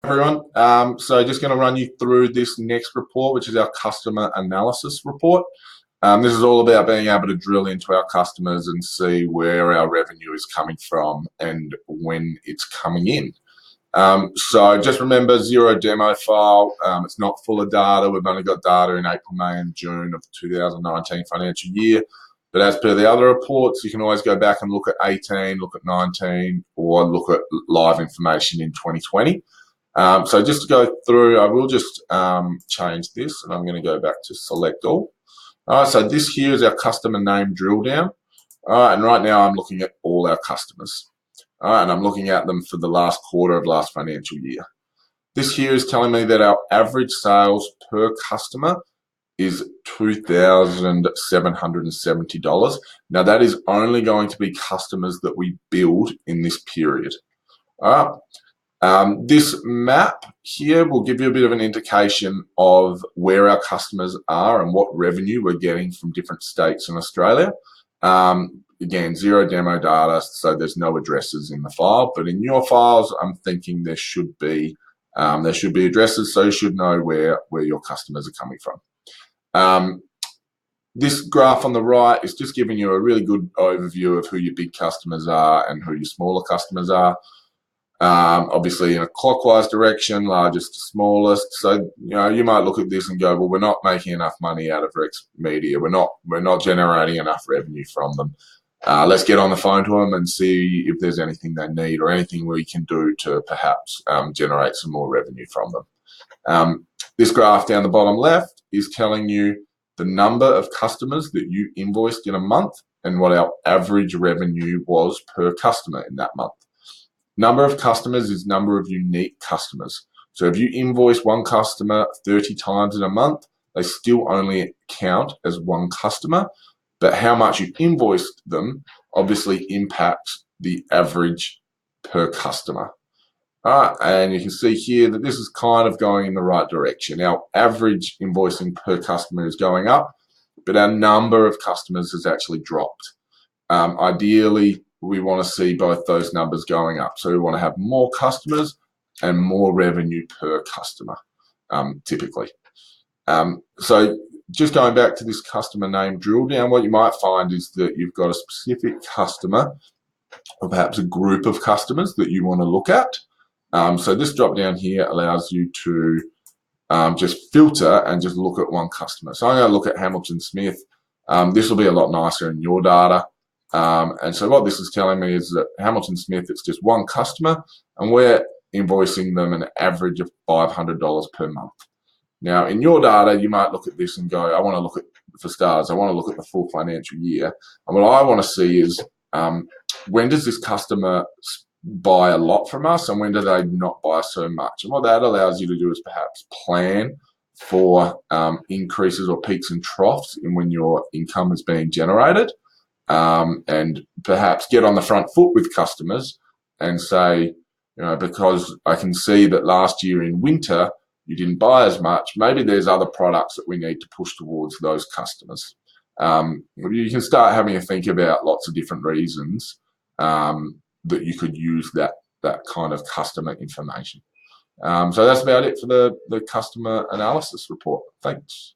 Everyone. So just going to run you through this next report, which is our customer analysis report. This is all about being able to drill into our customers and see where our revenue is coming from and when it's coming in. So just remember, zero demo file. It's not full of data. We've only got data in April, May, and June of 2019 financial year. But as per the other reports, you can always go back and look at 18, look at 19, or look at live information in 2020. So just to go through, I will just change this, and I'm going to go back to select all. All right, so this here is our customer name drill down. All right, and right now I'm looking at all our customers. All right, and I'm looking at them for the last quarter of last financial year. This here is telling me that our average sales per customer is $2,770. Now that is only going to be customers that we build in this period. All right. This map here will give you a bit of an indication of where our customers are and what revenue we're getting from different states in Australia. Again, zero demo data, so there's no addresses in the file, but in your files, I'm thinking there should be addresses, so you should know where your customers are coming from. This graph on the right is just giving you a really good overview of who your big customers are and who your smaller customers are. Obviously in a clockwise direction, largest to smallest. So, you might look at this and go, well, we're not making enough money out of Rex Media. We're not generating enough revenue from them. Let's get on the phone to them and see if there's anything they need or anything we can do to perhaps generate some more revenue from them. This graph down the bottom left is telling you the number of customers that you invoiced in a month and what our average revenue was per customer in that month. Number of customers is number of unique customers. So if you invoice one customer 30 times in a month, they still only count as one customer, but how much you invoiced them obviously impacts the average per customer. All right, and you can see here that this is kind of going in the right direction. Our average invoicing per customer is going up, but our number of customers has actually dropped. Ideally, we want to see both those numbers going up. So we want to have more customers and more revenue per customer, typically. So just going back to this customer name drill down, what you might find is that you've got a specific customer or perhaps a group of customers that you want to look at. So this drop down here allows you to just filter and just look at one customer. So I'm going to look at Hamilton Smith. This will be a lot nicer in your data. And so what this is telling me is that Hamilton Smith, it's just one customer, and we're invoicing them an average of $500 per month. Now, in your data, you might look at this and go, I want to look at, for stars, I want to look at the full financial year. And what I want to see is when does this customer buy a lot from us and when do they not buy so much? And what that allows you to do is perhaps plan for increases or peaks and troughs in when your income is being generated. And perhaps get on the front foot with customers and say, because I can see that last year in winter you didn't buy as much, maybe there's other products that we need to push towards those customers. You can start having a think about lots of different reasons that you could use that kind of customer information. So that's about it for the customer analysis report. Thanks.